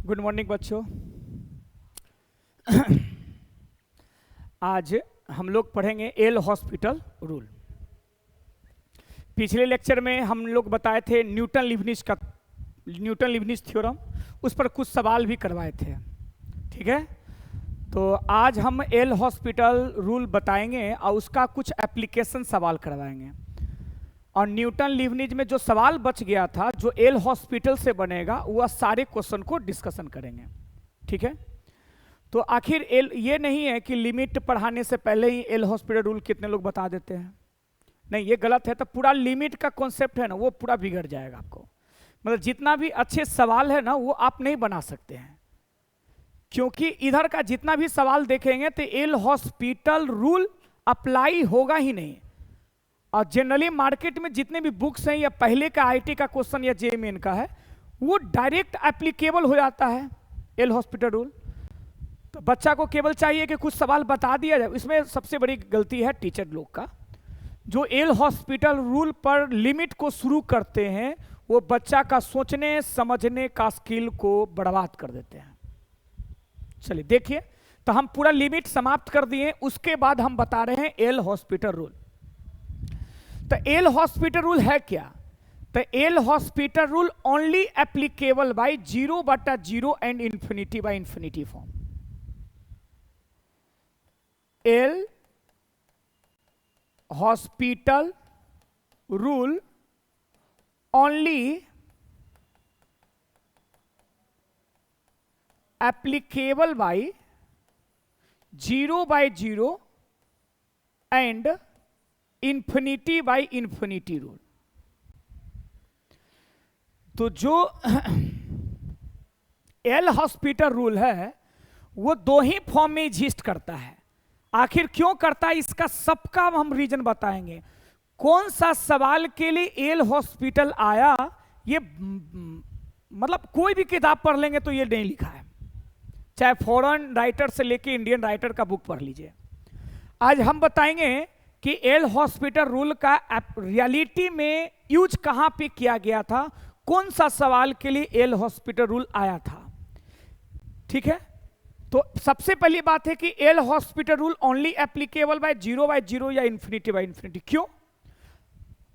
Good morning बच्चों। आज हम लोग पढ़ेंगे एल हॉस्पिटल रूल। पिछले लेक्चर में हम लोग बताए थे न्यूटन लिवनिज थ्योरम, उस पर कुछ सवाल भी करवाए थे। ठीक है, तो आज हम एल हॉस्पिटल रूल बताएंगे और उसका कुछ एप्लीकेशन सवाल करवाएंगे। और न्यूटन लिवनिज में जो सवाल बच गया था जो एल हॉस्पिटल से बनेगा, वह सारे क्वेश्चन को डिस्कशन करेंगे। ठीक है, तो आखिर एल ये नहीं है कि लिमिट पढ़ाने से पहले ही एल हॉस्पिटल रूल कितने लोग बता देते हैं। नहीं, ये गलत है। तो पूरा लिमिट का कॉन्सेप्ट है ना, वो पूरा बिगड़ जाएगा आपको। मतलब जितना भी अच्छे सवाल है ना, वो आप नहीं बना सकते हैं, क्योंकि इधर का जितना भी सवाल देखेंगे तो एल हॉस्पिटल रूल अप्लाई होगा ही नहीं। और जनरली मार्केट में जितने भी बुक्स हैं, या पहले का आईटी का क्वेश्चन या जेईई का है, वो डायरेक्ट एप्लीकेबल हो जाता है एल हॉस्पिटल रूल। तो बच्चा को केवल चाहिए कि कुछ सवाल बता दिया जाए। इसमें सबसे बड़ी गलती है टीचर लोग का, जो एल हॉस्पिटल रूल पर लिमिट को शुरू करते हैं, वो बच्चा का सोचने समझने का स्किल को बर्बाद कर देते हैं। चलिए देखिए, तो हम पूरा लिमिट समाप्त कर दिए, उसके बाद हम बता रहे हैं एल हॉस्पिटल रूल। तो एल हॉस्पिटल रूल है क्या? तो L'Hospital rule only applicable by 0/0 and infinity by infinity form. L'Hospital rule only applicable by 0/0 and infinity by infinity rule. तो जो एल हॉस्पिटल रूल है, वो दो ही form में एग्जिस्ट करता है। आखिर क्यों करता है, इसका सबका हम रीजन बताएंगे। कौन सा सवाल के लिए एल हॉस्पिटल आया, ये मतलब कोई भी किताब पढ़ लेंगे तो ये नहीं लिखा है, चाहे फॉरेन राइटर से लेके इंडियन राइटर का बुक पढ़ लीजिए। आज हम बताएंगे कि एल हॉस्पिटल रूल का रियलिटी में यूज कहां पे किया गया था, कौन सा सवाल के लिए एल हॉस्पिटल रूल आया था। ठीक है, तो सबसे पहली बात है कि L'Hospital rule only applicable by 0/0 या इंफिनिटी बाय इंफिनिटी। क्यों,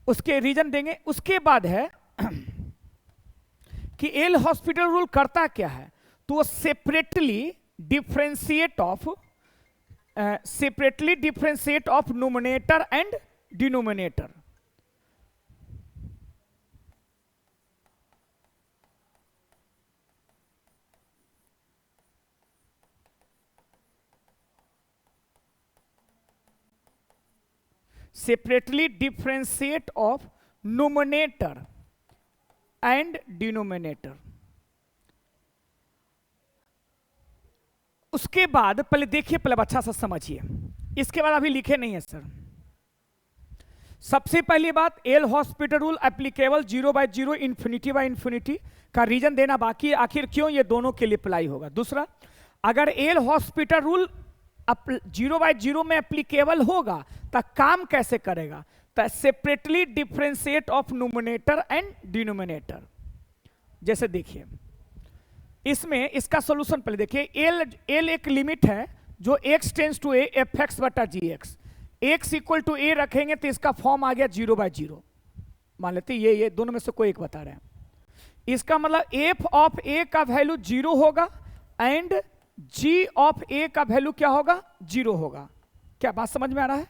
उसके रीजन देंगे। उसके बाद है कि एल हॉस्पिटल रूल करता क्या है, तो वो separately differentiate of numerator and denominator. Separately differentiate of numerator and denominator. उसके बाद पहले देखिए, पहले अच्छा सा समझिए, इसके बाद अभी लिखे नहीं है सर। सबसे पहली बात, L'Hospital rule applicable 0/0 infinity by infinity का रीजन देना बाकी है, आखिर क्यों ये दोनों के लिए अप्लाई होगा। दूसरा, अगर एल हॉस्पिटल रूल 0/0 में एप्लीकेबल होगा तो काम कैसे करेगा, तो separately differentiate of numerator and denominator. जैसे देखिए, इसमें इसका सॉल्यूशन पहले देखिए। एल एक लिमिट है जो x tends to a fx/gx। x equal to a रखेंगे तो इसका फॉर्म आ गया 0/0। मान लेते ये दोनों में से कोई एक बता रहे हैं। इसका मतलब f ऑफ a का वैल्यू 0 होगा एंड g ऑफ a का वैल्यू क्या होगा, 0 होगा। क्या बात समझ में आ रहा है?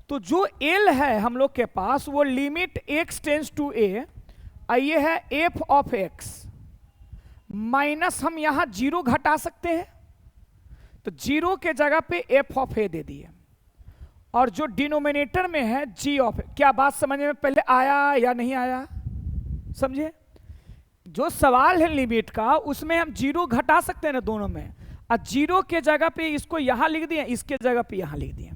तो जो l है हम लोग के पास, वो limit x tends to a, ये है f ऑफ x माइनस, हम यहां 0 घटा सकते हैं, तो 0 के जगह पे f ऑफ a दे दिए, और जो डिनोमिनेटर में है g ऑफ a। क्या बात समझ में पहले आया या नहीं आया, समझे? जो सवाल है लिमिट का, उसमें हम 0 घटा सकते हैं ना दोनों में, और 0 के जगह पे इसको यहां लिख दिए, इसके जगह पे यहां लिख दिए।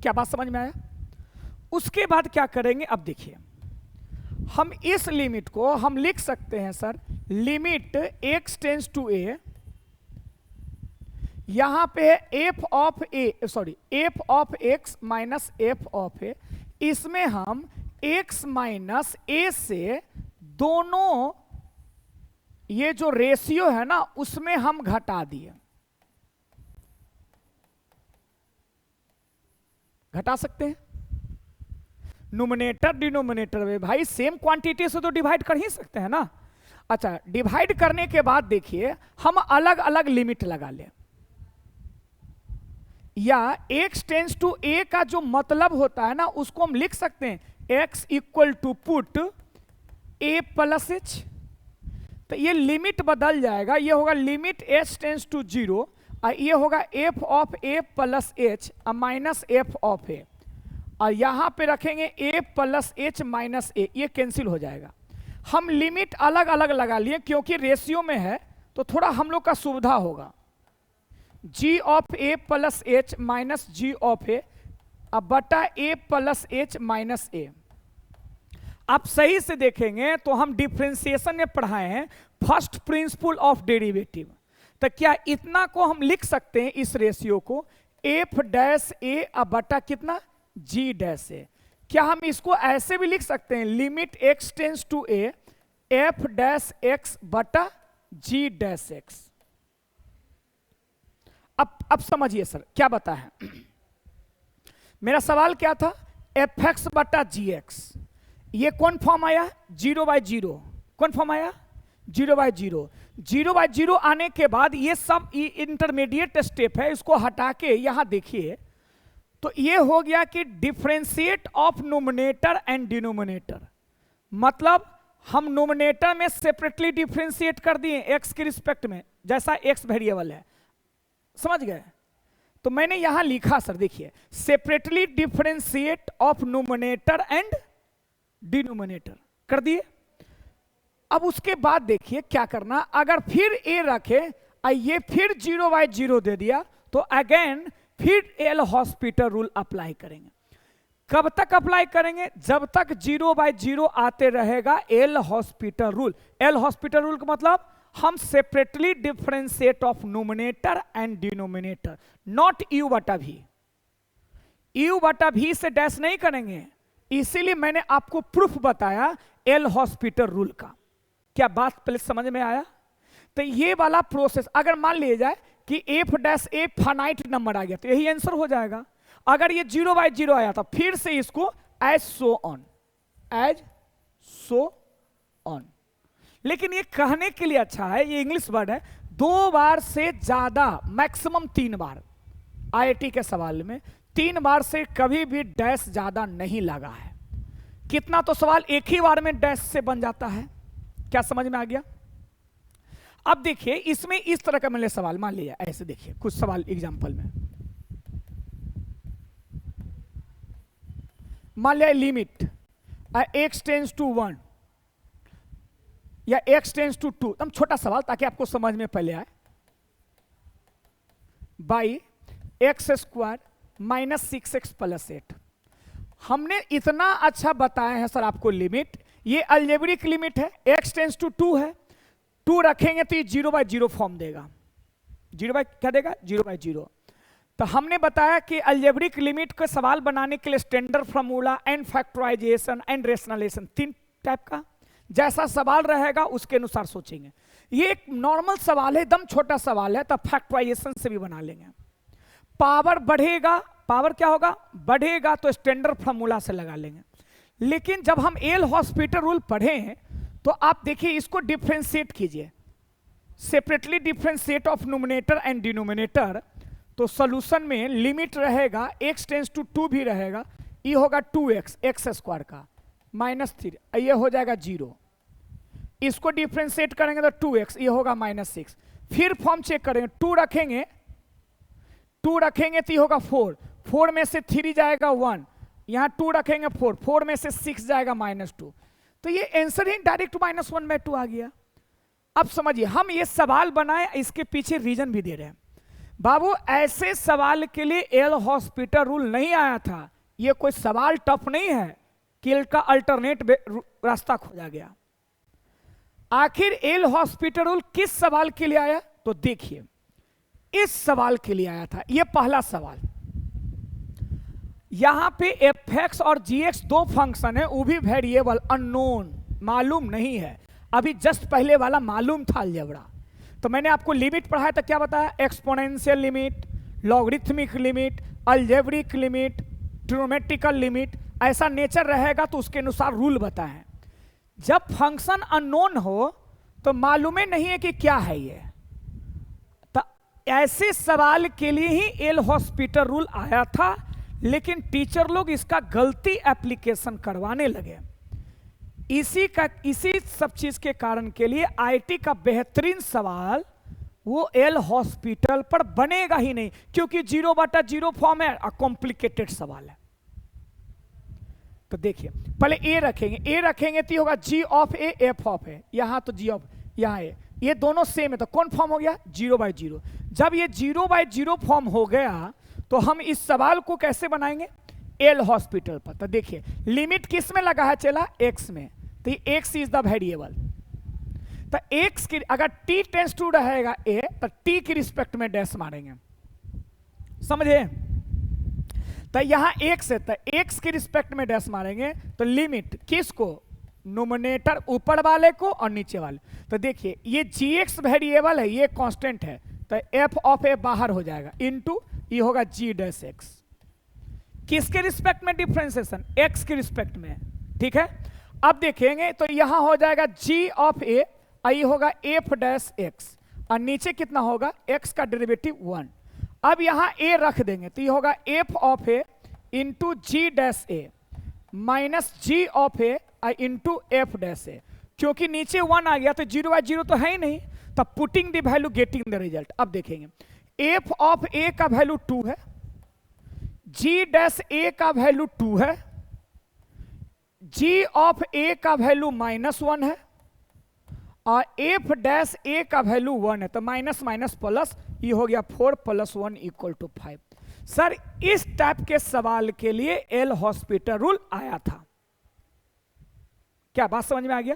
क्या बात समझ में आया? उसके बाद क्या करेंगे, अब देखिए, हम इस लिमिट को हम लिख सकते हैं sir, limit x tends to a, यहां पे f of x minus f of a। इसमें हम x माइनस a से दोनों ये जो रेशियो है ना उसमें हम घटा दिए, घटा सकते हैं। न्यूमरेटर डिनोमिनेटर में भाई सेम क्वांटिटी से तो डिवाइड कर ही सकते हैं ना। अच्छा, डिवाइड करने के बाद देखिए हम अलग अलग लिमिट लगा लें, या x टेंस टू a का जो मतलब होता है ना उसको हम लिख सकते हैं x equal to put a plus h। तो ये लिमिट बदल जाएगा, ये होगा लिमिट h टेंस टू 0 और ये होगा f of a plus h minus f of a, और यहां पे रखेंगे a plus h minus a, ये कैंसिल हो जाएगा। हम लिमिट अलग अलग लगा लिए क्योंकि रेशियो में है तो थोड़ा हम लोग का सुविधा होगा। g of a plus h minus g of a अब बटा a plus h minus a। आप सही से देखेंगे तो हम डिफरेंशिएशन में पढ़ाए हैं फर्स्ट प्रिंसिपल ऑफ डेरिवेटिव, तो क्या इतना को हम लिख सकते हैं इस रेशियो को f डैश a अब बटा कितना g डैश a। क्या हम इसको ऐसे भी लिख सकते हैं limit x tends to a f dash x बटा g डैश x। अब समझिए सर क्या बता है मेरा सवाल क्या था, एफ एक्स बटा जी एक्स, ये कौन फॉर्म आया 0/0, कौन फॉर्म आया 0/0। 0/0 आने के बाद ये सब इंटरमीडिएट स्टेप है, इसको हटा के यहां देखिए तो ये हो गया कि differentiate of numerator and denominator, मतलब हम न्यूमरेटर में सेपरेटली डिफरेंशिएट कर दिए एक्स के रिस्पेक्ट में, जैसा एक्स वेरिएबल है, समझ गए। तो मैंने यहां लिखा सर देखिए separately differentiate of numerator and denominator कर दिए। अब उसके बाद देखिए क्या करना, अगर फिर ए रखे और ये फिर 0/0 दे दिया तो अगेन फिर एल हॉस्पिटल रूल अप्लाई करेंगे। कब तक अप्लाई करेंगे, जब तक 0/0 आते रहेगा L hospital rule. L hospital rule का मतलब हम separately differentiate of numerator and denominator, not you बटा भी, यू बटा भी से डैश नहीं करेंगे, इसीलिए मैंने आपको प्रूफ बताया एल हॉस्पिटल रूल का। क्या बात पहले समझ में आया। तो ये वाला प्रोसेस अगर मान लिया जाए कि f dash a finite number आ गया तो यही आंसर हो जाएगा। अगर ये 0/0 आया था फिर से इसको as so on, as so on. लेकिन ये कहने के लिए अच्छा है, ये इंग्लिश वर्ड है, 2 बार से ज्यादा मैक्सिमम 3 बार, आईआईटी के सवाल में 3 बार से कभी भी डैश ज्यादा नहीं लगा है। कितना तो सवाल एक ही बार में डैश से बन जाता है। क्या समझ में आ गया। अब देखिए इसमें इस तरह का मैंने सवाल मान लिया, ऐसे देखिए कुछ सवाल एग्जांपल में मान लिया लिमिट x टेंस टू 1 या x टेंस टू 2, एकदम छोटा सवाल ताकि आपको समझ में पहले आए, by x square minus 6x plus 8। हमने इतना अच्छा बताया है सर आपको लिमिट, ये अलजेब्रिक लिमिट है, x टेंस टू 2 है, 2 रखेंगे तो ये 0/0 फॉर्म देगा, 0 क्या देगा 0/0। तो हमने बताया कि अलजेब्रिक लिमिट का सवाल बनाने के लिए standard formula and factorization and rationalization 3 type का, जैसा सवाल रहेगा उसके अनुसार सोचेंगे। ये एक नॉर्मल सवाल है, एकदम छोटा सवाल है, तो फैक्टराइजेशन से भी बना लेंगे। पावर बढ़ेगा, पावर क्या होगा बढ़ेगा तो स्टैंडर्ड फार्मूला से लगा लेंगे। लेकिन जब हम एल हॉस्पिटल रूल पढ़े हैं तो आप देखिए इसको डिफरेंशिएट कीजिए, separately differentiate of numerator and denominator, तो सॉल्यूशन में लिमिट रहेगा x टेंस टू 2 भी रहेगा, ये होगा 2x एक्स स्क्वायर का माइनस 3, ये हो जाएगा 0। इसको डिफरेंशिएट करेंगे तो 2x, ये होगा -6। फिर फॉर्म चेक करेंगे, 2 रखेंगे तो ये होगा 4, 4 में से 3 जाएगा 1, यहां 2 रखेंगे 4, 4 में से 6 जाएगा -2, तो ये आंसर ही डायरेक्ट -1/2 आ गया। अब समझिए हम ये सवाल बनाए, इसके पीछे रीजन भी दे रहे हैं। बाबू ऐसे सवाल के लिए एल हॉस्पिटल रूल नहीं आया था, ये कोई सवाल टफ नहीं है कि एल का अल्टरनेट रास्ता खोजा गया। आखिर एल हॉस्पिटल रूल किस सवाल के लिए आया, तो देखिए इस सवाल के लिए आया था। ये पहला सवाल, यहां पे एफ एक्स और जी एक्स 2 फंक्शन है, वो भी वेरिएबल अननोन मालूम नहीं है। अभी जस्ट पहले वाला मालूम था अलजेब्रा। तो मैंने आपको लिमिट पढ़ाया था, क्या बताया? Exponential limit, logarithmic limit, algebraic limit, trigonometrical limit, ऐसा नेचर रहेगा तो उसके अनुसार रूल बताएं। जब फंक्शन अननोन हो तो मालूम ही नहीं है कि क्या है ये, तो ऐसे सवाल के लिए ही एल हॉस्पिटल रूल आया था, लेकिन टीचर लोग इसका गलती एप्लीकेशन करवाने लगे। इसी सब चीज के कारण के लिए आईटी का बेहतरीन सवाल वो एल हॉस्पिटल पर बनेगा ही नहीं, क्योंकि 0/0 फॉर्म है और कॉम्प्लिकेटेड सवाल है। तो देखिए पहले ए रखेंगे तो होगा जी ऑफ ए एफ ऑफ ए, यहां तो जी ऑफ, यहां ए, ये दोनों सेम है तो कौन फॉर्म हो गया? 0/0। जब ये 0/0 फॉर्म हो गया तो हम इस सवाल को कैसे बनाएंगे? एल हॉस्पिटल पर। तो देखिए लिमिट किस में लगा है? चला एक्स में, तो ये एक्स इज द वेरिएबल। तो एक्स की अगर टी टेंस टू रहेगा ए, तो टी की रिस्पेक्ट में डैश मारेंगे, समझे? तो यहां एक्स है तो एक्स की रिस्पेक्ट में डैश मारेंगे, तो लिमिट किसको? नोमिनेटर ऊपर वाले को और नीचे वाले। तो देखिए ये जी एक्स वेरिएबल है, ये कांस्टेंट है, तो एफ ऑफ ए बाहर हो जाएगा, इनटू ये होगा जी डैश एक्स। किसके रिस्पेक्ट में डिफरेंशिएशन? एक्स के रिस्पेक्ट में, ठीक है। अब देखेंगे तो यहां हो जाएगा जी ऑफ ए, ये होगा एफ डैश एक्स, और नीचे कितना होगा? एक्स का डेरिवेटिव 1। अब यहां ए रख देंगे तो ये होगा f of a into g dash a minus g of a into f dash a, क्योंकि नीचे 1 आ गया तो 0/0 तो है ही नहीं, तब putting the value getting the result. अब देखेंगे एफ ऑफ ए का वैल्यू 2 है, जी डैश ए का वैल्यू 2 है, जी ऑफ ए का वैल्यू -1 है, और एफ डैश ए का वैल्यू 1 है, तो माइनस माइनस प्लस, ये हो गया 4 + 1 = 5। सर इस टाइप के सवाल के लिए एल हॉस्पिटल रूल आया था। क्या बात समझ में आ गया?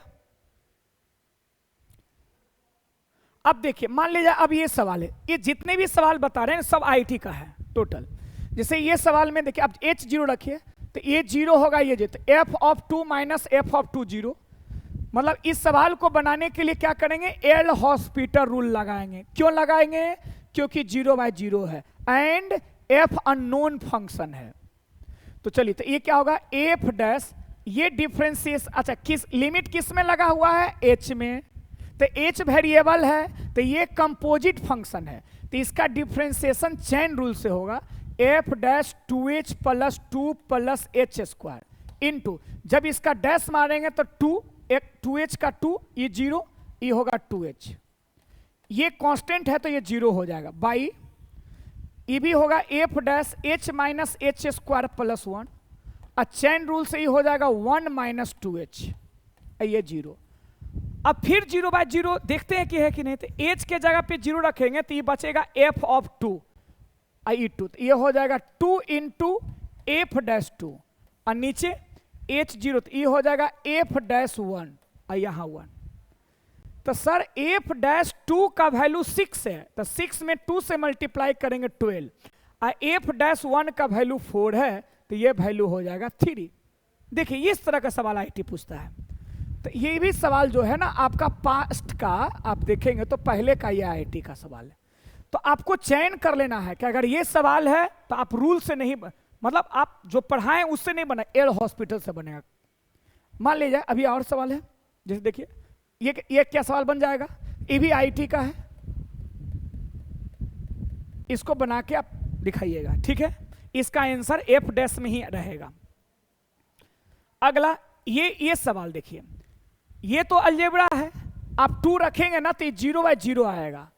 अब देखिए मान लीजिए अब ये सवाल है, ये जितने भी सवाल बता रहे हैं सब आईटी का है टोटल। जैसे ये सवाल में देखिए अब H0 रखिए तो ये 0 होगा, ये जो F of 2 minus F of 2 0। मतलब इस सवाल को बनाने के लिए क्या करेंगे? एल हॉस्पिटल रूल लगाएंगे। क्यों लगाएंगे? क्योंकि 0/0 है एंड एफ अननोन फंक्शन है। तो चलिए तो ये क्या होगा? एफ डैश, ये डिफरेंशिएशन, अच्छा किस लिमिट किस में लगा हुआ है? एच में। तो एच वेरिएबल है तो ये कंपोजिट फंक्शन है, तो इसका डिफरेंशिएशन चेन रूल से होगा F dash 2h + 2 + h² into, जब इसका डैश मारेंगे तो 2h का 2, ये 0, ये होगा 2h, ये कांस्टेंट है तो ये 0 हो जाएगा, बाई ये भी होगा एफ डैश h - h² + 1, और चेन रूल से ये हो जाएगा 1 - 2h, ये 0। अब फिर 0/0 देखते हैं कि है कि नहीं, तो h के जगह पे 0 रखेंगे तो ये बचेगा f ऑफ 2 2, ये हो जाएगा 2 × f डैश 2, और नीचे h0 तो ये हो जाएगा f डैश 1, और यहाँ 1। तो सर f डैश 2 का वैल्यू 6 है, तो 6 में 2 से मल्टीप्लाई करेंगे 12, और f डैश 1 का वैल्यू 4 है तो ये वैल्यू हो जाएगा 3। देखिए इस तरह का सवाल आईटी पूछता है। तो ये भी सवाल जो है ना आपका पास्ट का, आप देखेंगे तो पहले का ये आईटी का सवाल है। तो आपको चयन कर लेना है कि अगर ये सवाल है तो आप रूल से नहीं, मतलब आप जो पढ़ाएं उससे नहीं बना, एल हॉस्पिटल से बनेगा। मान लीजिए अभी और सवाल है, जैसे देखिए ये क्या सवाल बन जाएगा? ये भी आईटी का है, इसको बना के आप दिखाइएगा, ठीक है। इसका आंसर एफ डैश में ही रहेगा। अगला ये सवाल देखिए, ये तो अलजेब्रा है, आप 2 रखेंगे ना तो ये 0/0 आएगा।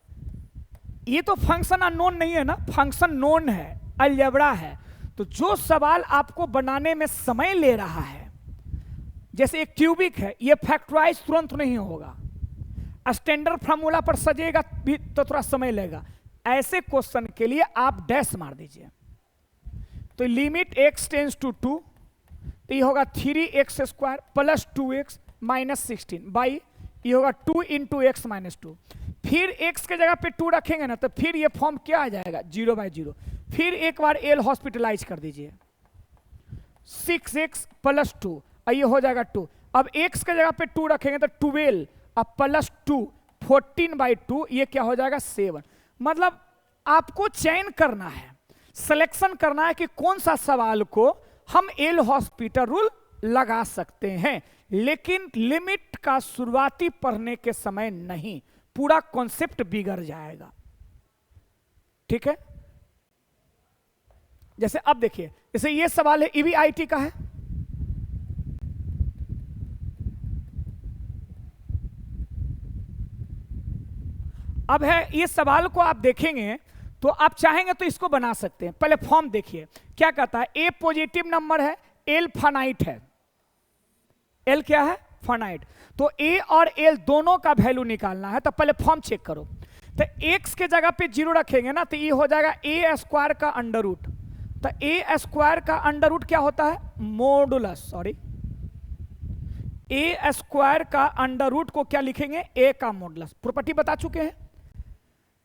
ये तो फंक्शन अननोन नहीं है ना, फंक्शन नोन है, अलजेब्रा है। तो जो सवाल आपको बनाने में समय ले रहा है, जैसे एक क्यूबिक है, ये फैक्टराइज तुरंत नहीं होगा, स्टैंडर्ड फार्मूला पर सजेगा भी तो थोड़ा समय लगेगा। ऐसे क्वेश्चन के लिए आप डैश मार दीजिए। तो लिमिट x टेंस टू 2, तो ये होगा 3x² + 2x - 16 बाई, ये होगा 2 × x - 2। फिर x के जगह पे 2 रखेंगे ना तो फिर ये फॉर्म क्या आ जाएगा? 0/0। फिर एक बार एल हॉस्पिटलाइज कर दीजिए, 6x + 2, ये हो जाएगा 2। अब x के जगह पे 2 रखेंगे तो 12, अब प्लस 2, 14/2, ये क्या हो जाएगा 7। मतलब आपको चयन करना है, सिलेक्शन करना है कि कौन सा सवाल को हम एल हॉस्पिटल रूल लगा सकते हैं, लेकिन लिमिट का शुरुआती पढ़ने के समय नहीं, पूरा कॉन्सेप्ट बिगड़ जाएगा। ठीक है, जैसे अब देखिए, जैसे ये सवाल है ईवीआईटी का है, अब है ये सवाल को आप देखेंगे तो आप चाहेंगे तो इसको बना सकते हैं। पहले फॉर्म देखिए क्या कहता है, ए पॉजिटिव नंबर है, एल फाइनाइट है, एल क्या है फाइनाइट, तो ए और एल दोनों का वैल्यू निकालना है। तो पहले फॉर्म चेक करो, तो एक्स के जगह पे 0 रखेंगे ना, तो ये हो जाएगा ए स्क्वायर का अंडर रूट। तो ए स्क्वायर का अंडर रूट क्या होता है मॉडुलस, सॉरी ए स्क्वायर का अंडर रूट को क्या लिखेंगे ए का मॉडुलस, प्रॉपर्टी बता चुके हैं।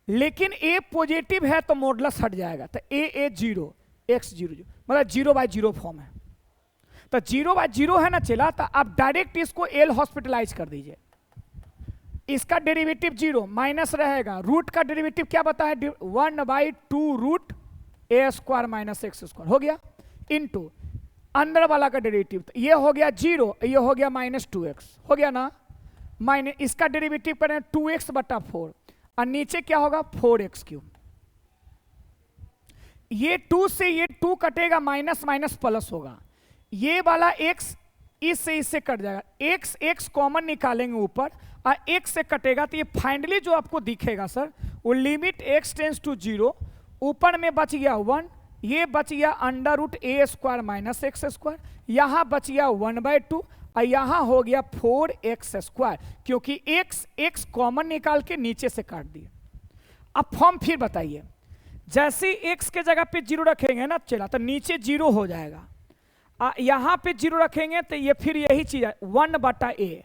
लेकिन ए पॉजिटिव है तो मॉडुलस हट जाएगा, तो ए 0 x 0 मतलब 0/0 फॉर्म है। तो 0/0 है ना चला, तो आप डायरेक्ट इसको एल हॉस्पिटलाइज कर दीजिए, इसका डेरिवेटिव 0 माइनस रहेगा, रूट का डेरिवेटिव क्या बता है 1/2 रूट ए स्क्वायर माइनस एक्स स्क्वायर हो गया, इनटू अंदर वाला का डेरिवेटिव, तो ये हो गया 0, ये हो गया -2x हो गया ना, माइनस इसका डेरिवेटिव करें 2x/4 और नीचे क्या होगा 4x3। ये 2 से ये 2 कटेगा, माइनस माइनस प्लस होगा, ये वाला x इससे कट जाएगा, x कॉमन निकालेंगे ऊपर और x से कटेगा, तो ये फाइनली जो आपको दिखेगा सर वो लिमिट x टेंस टू 0, ऊपर में बच गया 1, ये बच गया अंडर रूट ए स्क्वायर माइनस एक्स स्क्वायर, यहां बच गया 1/2 और यहां हो गया 4x स्क्वायर, क्योंकि x कॉमन निकाल के नीचे से काट दिए। अब फॉर्म फिर बताइए, जैसे x के जगह पे 0 रखेंगे ना चला, तो नीचे 0 हो जाएगा, यहां पे 0 रखेंगे तो ये फिर यही चीज है 1/a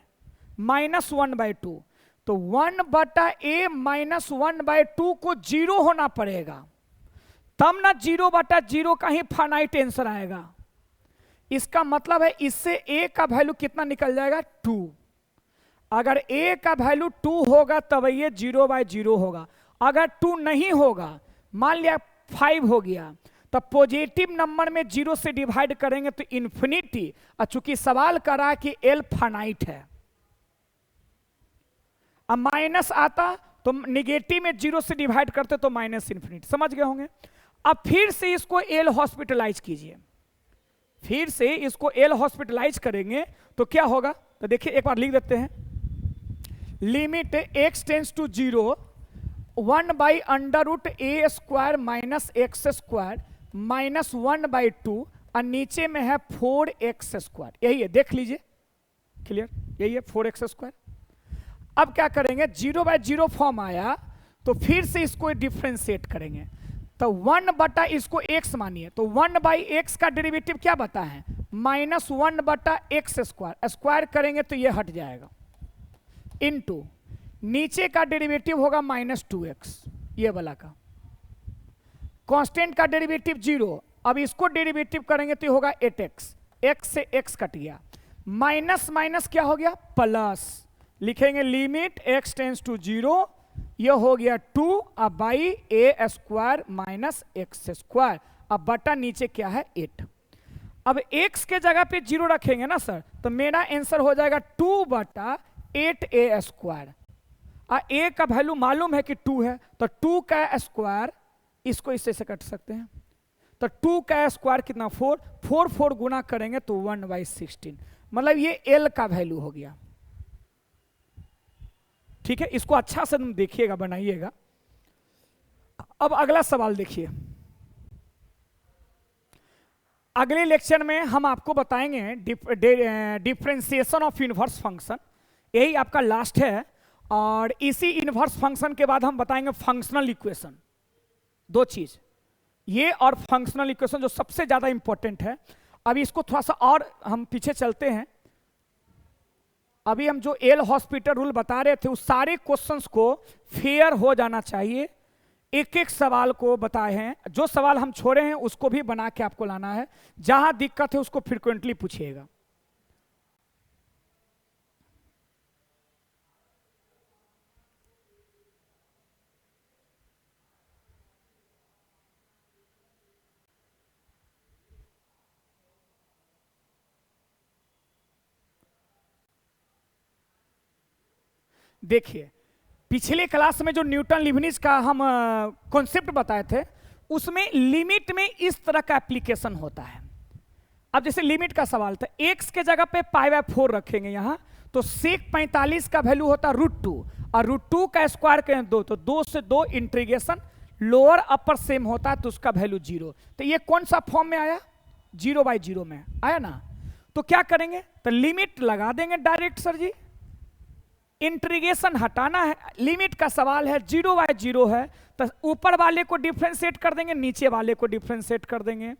माइनस 1/2, तो 1/a माइनस 1/2 को 0 होना पड़ेगा, तब ना 0/0 का ही फाइनाइट आंसर आएगा। इसका मतलब है इससे a का वैल्यू कितना निकल जाएगा 2, अगर a का वैल्यू 2 होगा तब ये 0/0 होगा, अगर 2 नहीं होगा, मान लिया 5 हो गया, तो पॉजिटिव नंबर में 0 से डिवाइड करेंगे तो इंफिनिटी, और चूंकि सवाल करा कि एल फाइनाइट है, अब माइनस आता तो निगेटिव में 0 से डिवाइड करते तो माइनस इंफिनिटी, समझ गए होंगे। अब फिर से इसको एल हॉस्पिटलाइज कीजिए, फिर से इसको एल हॉस्पिटलाइज करेंगे तो क्या होगा, तो देखिए एक बार लिख देते हैं, limit x tends to 0 1/√a square minus x square minus 1/2 और नीचे में है 4x स्क्वायर, यही है देख लीजिए क्लियर, यही है 4x स्क्वायर। अब क्या करेंगे 0/0 फॉर्म आया तो फिर से इसको डिफरेंशिएट करेंगे, तो 1 इसको x मानिए, तो 1/x का डेरिवेटिव क्या बता है -1/x स्क्वायर, स्क्वायर करेंगे तो ये हट जाएगा, इनटू नीचे का डेरिवेटिव होगा -2x, ये वाला का कांस्टेंट का डेरिवेटिव 0, अब इसको डेरिवेटिव करेंगे तो होगा 8x, x से x कट गया, माइनस माइनस क्या हो गया प्लस, लिखेंगे लिमिट x टेंस टू 0, यह हो गया 2 अब by a square minus x square, अब बटा नीचे क्या है 8। अब x के जगह पे 0 रखेंगे ना सर, तो मेरा आंसर हो जाएगा 2/8a स्क्वायर, a का वैल्यू मालूम है कि 2 है, तो 2 का स्क्वायर इसको इससे से कट सकते हैं, तो 2 का स्क्वायर कितना 4 गुना करेंगे तो 1/16, मतलब ये l का वैल्यू हो गया। ठीक है, इसको अच्छा से तुम देखिएगा बनाइएगा। अब अगला सवाल देखिए, अगले लेक्चर में हम आपको बताएंगे डिफरेंशिएशन ऑफ इनवर्स फंक्शन, यही आपका लास्ट है, और इसी इनवर्स फंक्शन के बाद हम बताएंगे फंक्शनल इक्वेशन, दो चीज, ये और फंक्शनल इक्वेशन जो सबसे ज्यादा इंपॉर्टेंट है। अभी इसको थोड़ा सा और हम पीछे चलते हैं, अभी हम जो एल हॉस्पिटल रूल बता रहे थे उस सारे क्वेश्चंस को फेयर हो जाना चाहिए, एक एक सवाल को बताए हैं, जो सवाल हम छोड़े हैं उसको भी बना के आपको लाना है, जहां दिक्कत है उसको फ्रीक्वेंटली पूछिएगा। देखिए पिछले क्लास में जो न्यूटन लीबनिज का हम कॉन्सेप्ट बताए थे, उसमें लिमिट में इस तरह का एप्लीकेशन होता है। अब जैसे लिमिट का सवाल था, x के जगह पे π/4 रखेंगे यहां, तो sec 45 का वैल्यू होता √2 और √2 का स्क्वायर करें 2, तो 2 से 2 इंटीग्रेशन लोअर अपर सेम होता है, तो उसका वैल्यू 0। तो ये कौन सा फॉर्म में आया? 0/0 में आया ना। तो क्या करेंगे? तो लिमिट लगा देंगे डायरेक्ट सर जी, इंटीग्रेशन हटाना है, लिमिट का सवाल है, 0/0 है, तो ऊपर वाले को डिफ्रेंशिएट कर देंगे, नीचे वाले को डिफ्रेंशिएट कर देंगे।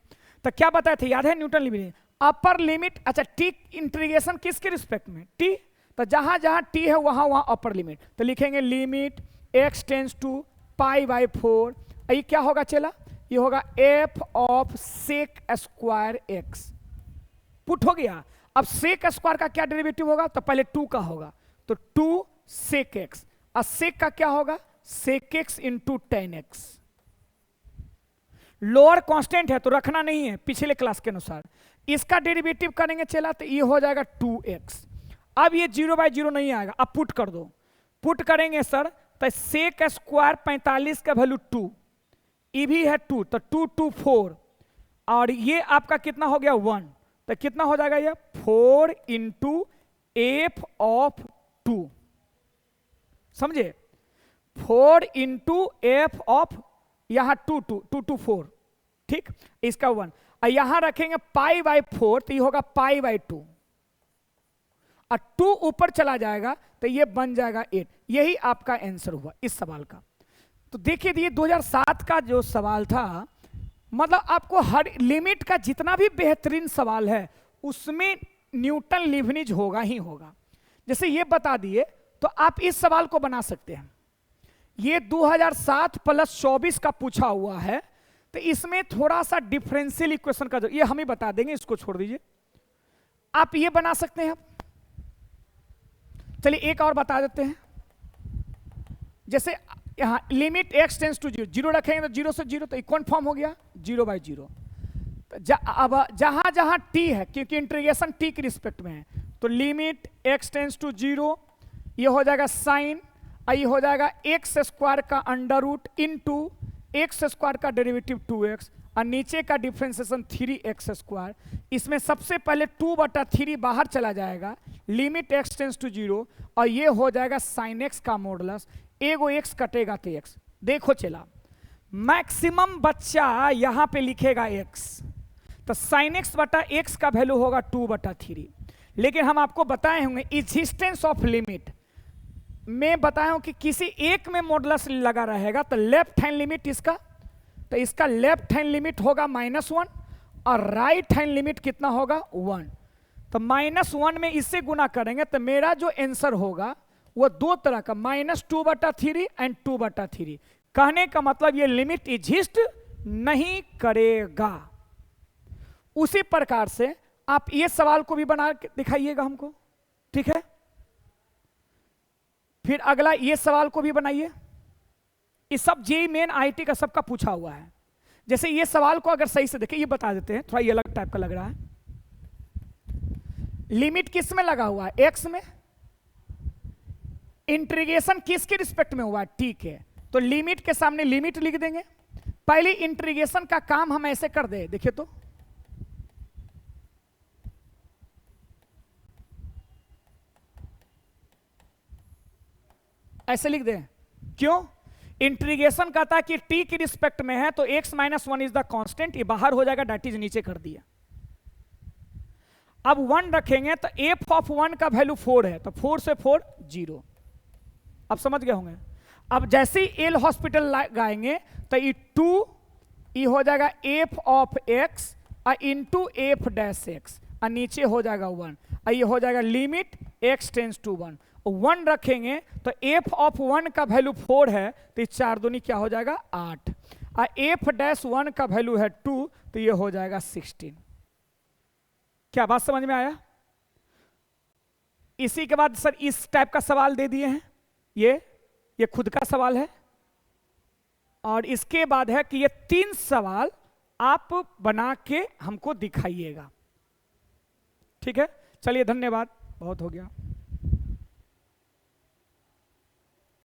तो क्या बताए थे, याद है न्यूटन लिमिट? अपर लिमिट, अच्छा टी इंटीग्रेशन किसके रिस्पेक्ट में? टी, तो जहां जहां टी है वहां वहां अपर लिमिट, तो लिखेंगे लिमिट x टेंड्स टू π/4, ये क्या होगा चला? ये होगा f of sec square x, put हो गया। अब sec स्क्वायर का क्या डेरिवेटिव होगा? तो पहले 2 का होगा, तो 2 sec x, और sec का क्या होगा? sec x into tan x। Lower constant है तो रखना नहीं है पिछले क्लास के अनुसार। इसका डेरिवेटिव करेंगे चला, तो ये हो जाएगा 2x। अब ये 0/0 नहीं आएगा, अब पुट कर दो, पुट करेंगे सर, तो sec स्क्वायर 45 का वैल्यू 2, ये भी है 2, तो 2 2 4, और ये आपका कितना हो गया 1, तो कितना हो जाएगा ये 4 इंटू एफ ऑफ 2, समझे? 4 इंटू एफ ऑफ, यहां 2 2 2 2 4, ठीक, इसका 1, और यहां रखेंगे π/4, तो ये होगा π/2, और 2 ऊपर चला जाएगा तो ये बन जाएगा 8। यही आपका आंसर हुआ इस सवाल का। तो देखिए ये 2007 का जो सवाल था, मतलब आपको हर लिमिट का जितना भी बेहतरीन सवाल है उसमें न्यूटन लीबनिज होगा ही होगा। जैसे ये बता दिए तो आप इस सवाल को बना सकते हैं। ये 2007 + 24 का पूछा हुआ है, तो इसमें थोड़ा सा डिफरेंशियल इक्वेशन का, ये हम ही बता देंगे, इसको छोड़ दीजिए। आप ये बना सकते हैं। चलिए एक और बता देते हैं। जैसे यहां लिमिट x टेंड्स टू 0, 0 रखेंगे तो 0 से 0, तो कौन फॉर्म हो गया? 0/0। अब जहां जहां t है, क्योंकि इंटीग्रेशन t के रिस्पेक्ट में है, तो लिमिट x टेंड्स टू 0, ये हो जाएगा साइन, ये हो जाएगा x स्क्वायर का under root into x square का डेरिवेटिव 2x, और नीचे का डिफरेंशिएशन 3x स्क्वायर। इसमें सबसे पहले 2/3 बाहर चला जाएगा, लिमिट x टेंड्स टू 0, और ये हो जाएगा साइन x का मॉडुलस, एगो x कटेगा तो x। देखो चला, मैक्सिमम बच्चा यहां पे लिखेगा x, तो साइन x/x का वैल्यू होगा 2/3। लेकिन हम आपको बताए होंगे एक्जिस्टेंस ऑफ लिमिट में, बताया हूं कि किसी एक में मॉडुलस लगा रहेगा, तो लेफ्ट हैंड लिमिट इसका, तो इसका लेफ्ट हैंड लिमिट होगा -1, और राइट हैंड लिमिट कितना होगा 1। तो -1 में इससे गुना करेंगे तो मेरा जो आंसर होगा वो दो तरह का, -2/3 एंड 2/3। कहने का मतलब ये लिमिट एग्जिस्ट नहीं करेगा। उसी प्रकार से आप ये सवाल को भी बना के दिखाइएगा हमको, ठीक है? फिर अगला ये सवाल को भी बनाइए। ये सब जेईई मेन आईटी का सबका पूछा हुआ है। जैसे ये सवाल को अगर सही से देखें, ये बता देते हैं, थोड़ा ये अलग टाइप का लग रहा है। लिमिट किस में लगा हुआ है? एक्स में। इंटीग्रेशन किसके रिस्पेक्ट में हुआ है? टी के। तो लिमिट के सामने लिमिट लिख देंगे। पहले इंटीग्रेशन का काम हम ऐसे कर दे, देखिए तो ऐसे लिख दें। क्यों? इंटीग्रेशन कहता है कि t के रिस्पेक्ट में है, तो x - 1 इज द कांस्टेंट, ये बाहर हो जाएगा, डेट इज नीचे कर दिया। अब 1 रखेंगे तो f ऑफ 1 का वैल्यू 4 है, तो 4 से 4 0। अब समझ गए होंगे। अब जैसे ही एल हॉस्पिटल लगाएंगे तो ये 2 ये हो जाएगा f of x into f dash x, और नीचे हो जाएगा 1, और ये हो जाएगा लिमिट x टेंड्स टू 1। 1 रखेंगे तो f ऑफ 1 का वैल्यू 4 है, तो 4 दूनी क्या हो जाएगा 8, और f डैश 1 का वैल्यू है 2, तो ये हो जाएगा 16। क्या बात समझ में आया? इसी के बाद सर इस टाइप का सवाल दे दिए हैं, ये खुद का सवाल है, और इसके बाद है कि ये 3 सवाल आप बना के हमको दिखाइएगा। ठीक है, चलिए धन्यवाद, बहुत हो गया।